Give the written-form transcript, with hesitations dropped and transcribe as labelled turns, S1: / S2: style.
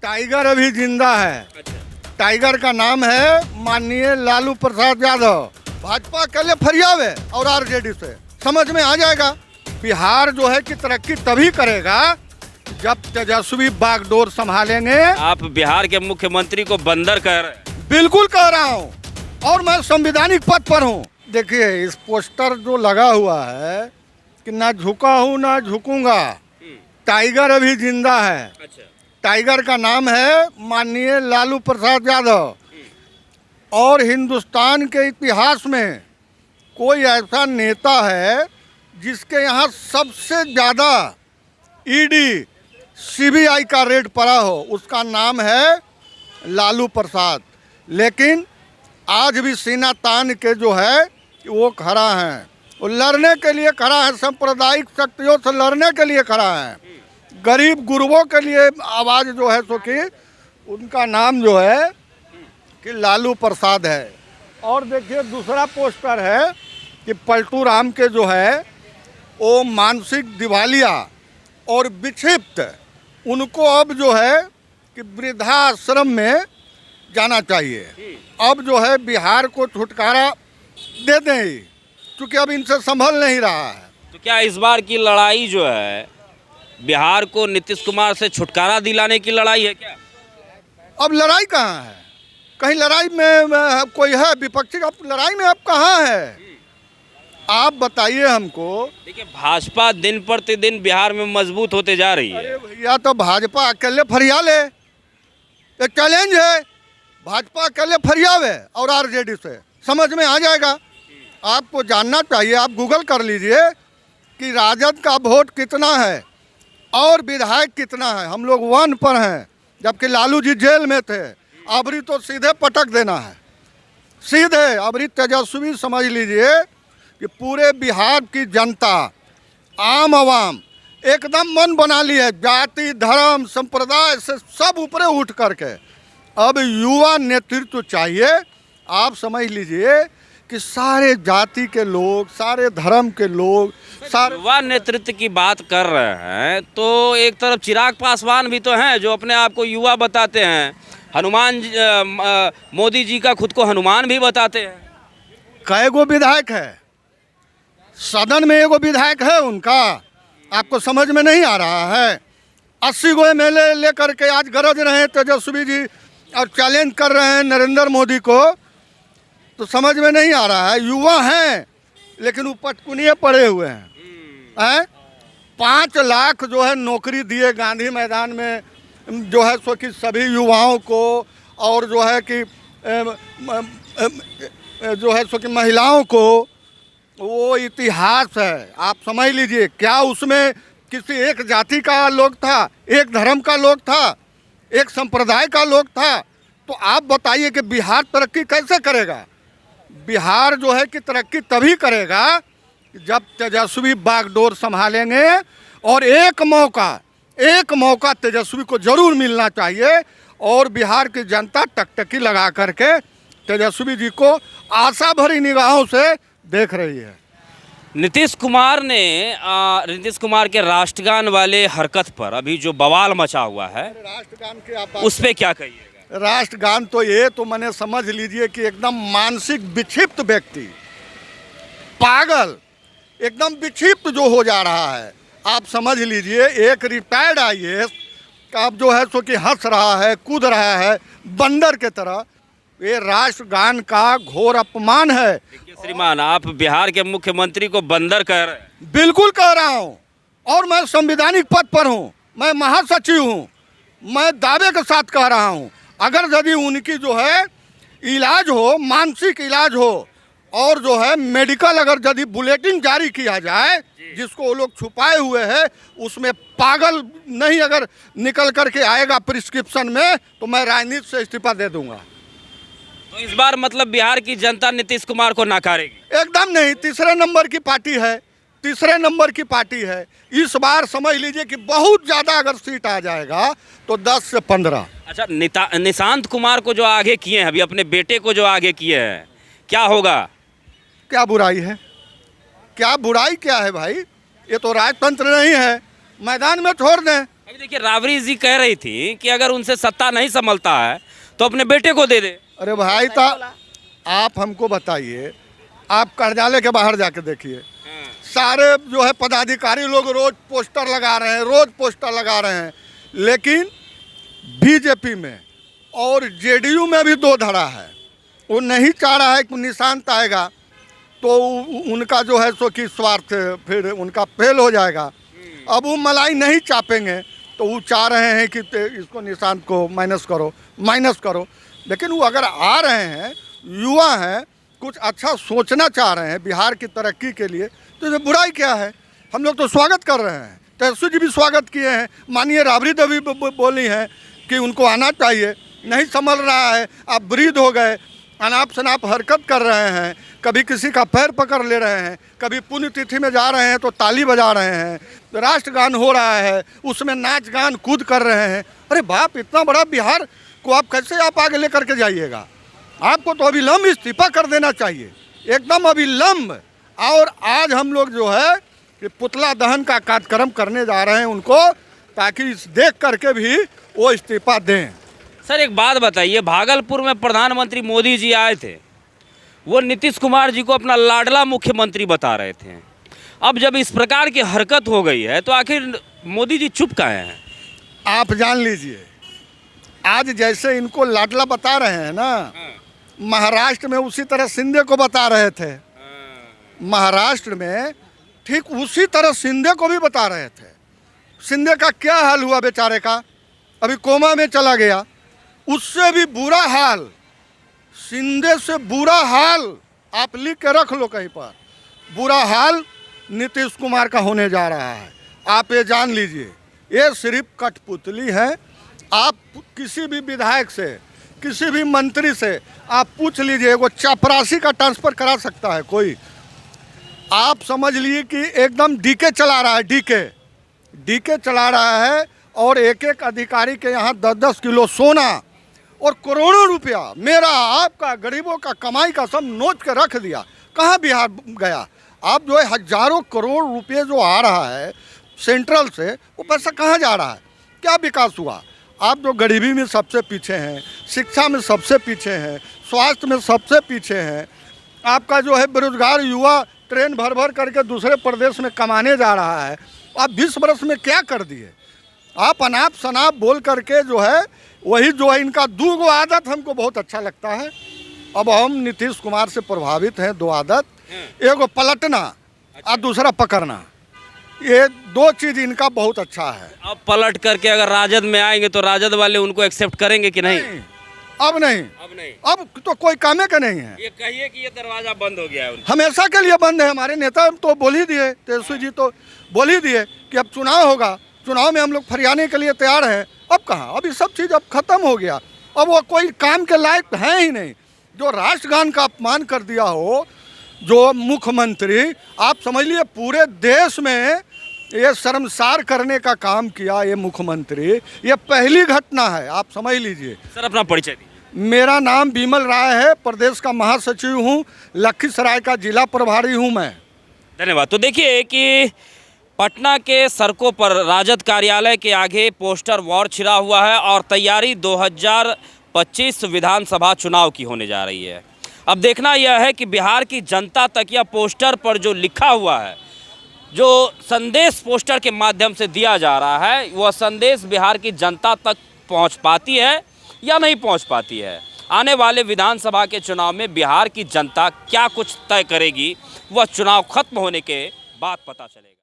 S1: Tiger अभी जिंदा है। टाइगर का नाम है माननीय लालू प्रसाद यादव। भाजपा के लिए फरियाव है और आरजेडी से समझ में आ जाएगा। बिहार जो है कि तरक्की तभी करेगा जब तेजस्वी बागडोर संभालेंगे।
S2: आप बिहार के मुख्यमंत्री को बंदर कह रहे हैं।
S1: बिल्कुल कह रहा हूँ और मैं संवैधानिक पद पर हूँ। देखिए इस पोस्टर जो लगा हुआ है कि ना झुका हूँ ना झुकूंगा, टाइगर अभी जिंदा है।
S2: अच्छा।
S1: टाइगर का नाम है माननीय लालू प्रसाद यादव। और हिंदुस्तान के इतिहास में कोई ऐसा नेता है जिसके यहाँ सबसे ज़्यादा ईडी सीबीआई का रेड पड़ा हो, उसका नाम है लालू प्रसाद। लेकिन आज भी सीना तान के जो है वो खड़ा है, वो लड़ने के लिए खड़ा है, सांप्रदायिक शक्तियों से लड़ने के लिए खड़ा है, गरीब गुरबों के लिए आवाज़ जो है सो कि उनका नाम जो है कि लालू प्रसाद है। और देखिए दूसरा पोस्टर है कि पलटू राम के जो है वो मानसिक दिवालिया और विक्षिप्त, उनको अब जो है कि वृद्धाश्रम में जाना चाहिए। अब जो है बिहार को छुटकारा दे दें क्योंकि अब इनसे संभल नहीं रहा है।
S2: तो क्या इस बार की लड़ाई जो है बिहार को नीतीश कुमार से छुटकारा दिलाने की लड़ाई है क्या?
S1: अब लड़ाई कहाँ है? कहीं लड़ाई में कोई है विपक्षी? अब लड़ाई में अब कहाँ है? आप बताइए हमको।
S2: देखिए भाजपा दिन प्रतिदिन बिहार में मजबूत होते जा रही है।
S1: अरे भैया तो भाजपा अकेले फरियाल है, एक चैलेंज है। भाजपा अकेले फरियाव है और आरजेडी से समझ में आ जाएगा। आपको जानना चाहिए, आप गूगल कर लीजिए कि राजद का वोट कितना है और विधायक कितना है। हम लोग 1 पर हैं जबकि लालू जी जेल में थे। अबरी तो सीधे पटक देना है, सीधे अबरी तेजस्वी समझ लीजिए कि पूरे बिहार की जनता, आम आवाम एकदम मन बना ली है, जाति धर्म संप्रदाय से सब ऊपर उठ करके अब युवा नेतृत्व चाहिए। आप समझ लीजिए कि सारे जाति के लोग, सारे धर्म के लोग, सारे
S2: युवा नेतृत्व की बात कर रहे हैं तो एक तरफ चिराग पासवान भी तो हैं जो अपने आप को युवा बताते हैं। हनुमान मोदी जी का खुद को हनुमान भी बताते हैं।
S1: कई गो विधायक है सदन में, एगो विधायक है उनका, आपको समझ में नहीं आ रहा है? 80 गो MLA लेकर के आज गरज रहे हैं तेजस्वी जी और चैलेंज कर रहे हैं नरेंद्र मोदी को, तो समझ में नहीं आ रहा है? युवा हैं लेकिन वो पटकुनिए पड़े हुए हैं। 5 लाख जो है नौकरी दिए गांधी मैदान में जो है सो कि सभी युवाओं को, और जो है कि जो है सो कि महिलाओं को। वो इतिहास है, आप समझ लीजिए। क्या उसमें किसी एक जाति का लोग था, एक धर्म का लोग था, एक संप्रदाय का लोग था? तो आप बताइए कि बिहार तरक्की कैसे करेगा? बिहार जो है कि तरक्की तभी करेगा जब तेजस्वी बागडोर संभालेंगे। और एक मौका तेजस्वी को जरूर मिलना चाहिए। और बिहार की जनता टकटकी लगा करके तेजस्वी जी को आशा भरी निगाहों से देख रही है।
S2: नीतीश कुमार के राष्ट्रगान वाले हरकत पर अभी जो बवाल मचा हुआ है,
S1: राष्ट्रगान के आप
S2: उस पे क्या कहिएगा?
S1: राष्ट्रगान तो ये तो मैंने समझ लीजिए कि एकदम मानसिक विक्षिप्त व्यक्ति, पागल, एकदम विक्षिप्त जो हो जा रहा है। आप समझ लीजिए एक रिटायर्ड IAS अब जो है सो कि हंस रहा है, कूद रहा है बंदर के तरह। ये राष्ट्रगान का घोर अपमान है।
S2: श्रीमान आप बिहार के मुख्यमंत्री को बंदर कह रहे हैं।
S1: बिल्कुल कह रहा हूँ और मैं संवैधानिक पद पर हूँ, मैं महासचिव हूँ। मैं दावे के साथ कह रहा हूँ अगर यदि उनकी जो है इलाज हो, मानसिक इलाज हो, और जो है मेडिकल अगर यदि बुलेटिन जारी किया जाए जिसको वो लोग छुपाए हुए हैं, उसमें पागल नहीं अगर निकल करके आएगा प्रिस्क्रिप्शन में, तो मैं राजनीति से इस्तीफा दे दूंगा।
S2: तो इस बार मतलब बिहार की जनता नीतीश कुमार को नकारेगी?
S1: एकदम नहीं, तीसरे नंबर की पार्टी है, तीसरे नंबर की पार्टी है। इस बार समझ लीजिए कि बहुत ज़्यादा अगर सीट आ जाएगा तो 10 से 15।
S2: अच्छा, निशांत कुमार को जो आगे किए हैं, अभी अपने बेटे को जो आगे किए हैं, क्या होगा?
S1: क्या बुराई है? क्या बुराई क्या है भाई? ये तो राजतंत्र नहीं है, मैदान में छोड़ दें।
S2: अभी देखिए राबड़ी जी कह रही थी कि अगर उनसे सत्ता नहीं संभलता है तो अपने बेटे को दे दे।
S1: अरे भाई आप हमको बताइए, आप कार्यालय के बाहर जाके देखिए, सारे जो है पदाधिकारी लोग रोज पोस्टर लगा रहे हैं, रोज पोस्टर लगा रहे हैं, लेकिन बीजेपी में और जेडीयू में भी दो धड़ा है। वो नहीं चाह रहा है कि निशांत आएगा तो उनका जो है सो कि स्वार्थ फिर उनका फेल हो जाएगा। अब वो मलाई नहीं चापेंगे तो वो चाह रहे हैं कि इसको निशांत को माइनस करो। लेकिन वो अगर आ रहे हैं, युवा हैं, कुछ अच्छा सोचना चाह रहे हैं बिहार की तरक्की के लिए, तो इसमें बुराई क्या है? हम लोग तो स्वागत कर रहे हैं। तेजस्वी जी भी स्वागत किए हैं, माननीय राबड़ी देवी बोली हैं कि उनको आना चाहिए। नहीं संभल रहा है, आप वृद्ध हो गए, अनाप शनाप हरकत कर रहे हैं, कभी किसी का पैर पकड़ ले रहे हैं, कभी पुण्यतिथि में जा रहे हैं तो ताली बजा रहे हैं, राष्ट्रगान हो रहा है उसमें नाच गान कूद कर रहे हैं। अरे बाप, इतना बड़ा बिहार को आप कैसे आगे लेकर के जाइएगा? आपको तो अविलंब इस्तीफा कर देना चाहिए, एकदम अविलंब। और आज हम लोग जो है कि पुतला दहन का कार्यक्रम करने जा रहे हैं उनको, ताकि देख करके भी वो इस्तीफा दें।
S2: सर एक बात बताइए, भागलपुर में प्रधानमंत्री मोदी जी आए थे, वो नीतीश कुमार जी को अपना लाडला मुख्यमंत्री बता रहे थे। अब जब इस प्रकार की हरकत हो गई है तो आखिर मोदी जी चुप काहे हैं?
S1: आप जान लीजिए, आज जैसे इनको लाडला बता रहे हैं ना, महाराष्ट्र में उसी तरह शिंदे को बता रहे थे। महाराष्ट्र में ठीक उसी तरह शिंदे को भी बता रहे थे। शिंदे का क्या हाल हुआ बेचारे का? अभी कोमा में चला गया। उससे भी बुरा हाल, शिंदे से बुरा हाल, आप लिख के रख लो कहीं पर, बुरा हाल नीतीश कुमार का होने जा रहा है। आप ये जान लीजिए, ये सिर्फ कठपुतली है। आप किसी भी विधायक से, किसी भी मंत्री से आप पूछ लीजिए, वो चपरासी का ट्रांसफ़र करा सकता है कोई? आप समझ लीजिए कि एकदम डीके चला रहा है, डीके चला रहा है। और एक एक अधिकारी के यहाँ 10-10 किलो सोना और करोड़ों रुपया, मेरा आपका गरीबों का कमाई का सब नोच के रख दिया। कहाँ बिहार गया? आप जो है हजारों करोड़ रुपये जो आ रहा है सेंट्रल से, वो पैसा कहाँ जा रहा है? क्या विकास हुआ? आप जो गरीबी में सबसे पीछे हैं, शिक्षा में सबसे पीछे हैं, स्वास्थ्य में सबसे पीछे हैं, आपका जो है बेरोजगार युवा ट्रेन भर भर करके दूसरे प्रदेश में कमाने जा रहा है। आप 20 वर्ष में क्या कर दिए? आप अनाप शनाप बोल करके जो है, वही जो है इनका दो आदत हमको बहुत अच्छा लगता है। अब हम नीतीश कुमार से प्रभावित हैं, दो आदत, एक पलटना और दूसरा पकड़ना। ये दो चीज़ इनका बहुत अच्छा है।
S2: अब पलट करके अगर राजद में आएंगे तो राजद वाले उनको एक्सेप्ट करेंगे कि नहीं?
S1: अब नहीं, अब तो कोई कामे का नहीं है।
S2: ये कहिए कि ये दरवाजा बंद हो गया है,
S1: हमेशा के लिए बंद है। हमारे नेता तो बोल ही दिए, तेजस्वी जी तो बोल ही दिए कि अब चुनाव होगा, चुनाव में हम लोग फरियाने के लिए तैयार हैं। अब कहाँ, अब ये सब चीज़ अब खत्म हो गया। अब वो कोई काम के लायक है ही नहीं। जो राष्ट्रगान का अपमान कर दिया हो जो मुख्यमंत्री, आप समझ लिए पूरे देश में ये शर्मसार करने का काम किया ये मुख्यमंत्री, ये पहली घटना है, आप समझ लीजिए।
S2: सर अपना परिचय दीजिए।
S1: मेरा नाम विमल राय है, प्रदेश का महासचिव हूँ, लखीसराय का जिला प्रभारी हूँ मैं।
S2: धन्यवाद। तो देखिए कि पटना के सड़कों पर राजद कार्यालय के आगे पोस्टर वॉर छिड़ा हुआ है और तैयारी 2025 विधानसभा चुनाव की होने जा रही है। अब देखना यह है कि बिहार की जनता तक यह पोस्टर पर जो लिखा हुआ है, जो संदेश पोस्टर के माध्यम से दिया जा रहा है, वह संदेश बिहार की जनता तक पहुंच पाती है या नहीं पहुंच पाती है। आने वाले विधानसभा के चुनाव में बिहार की जनता क्या कुछ तय करेगी, वह चुनाव खत्म होने के बाद पता चलेगा।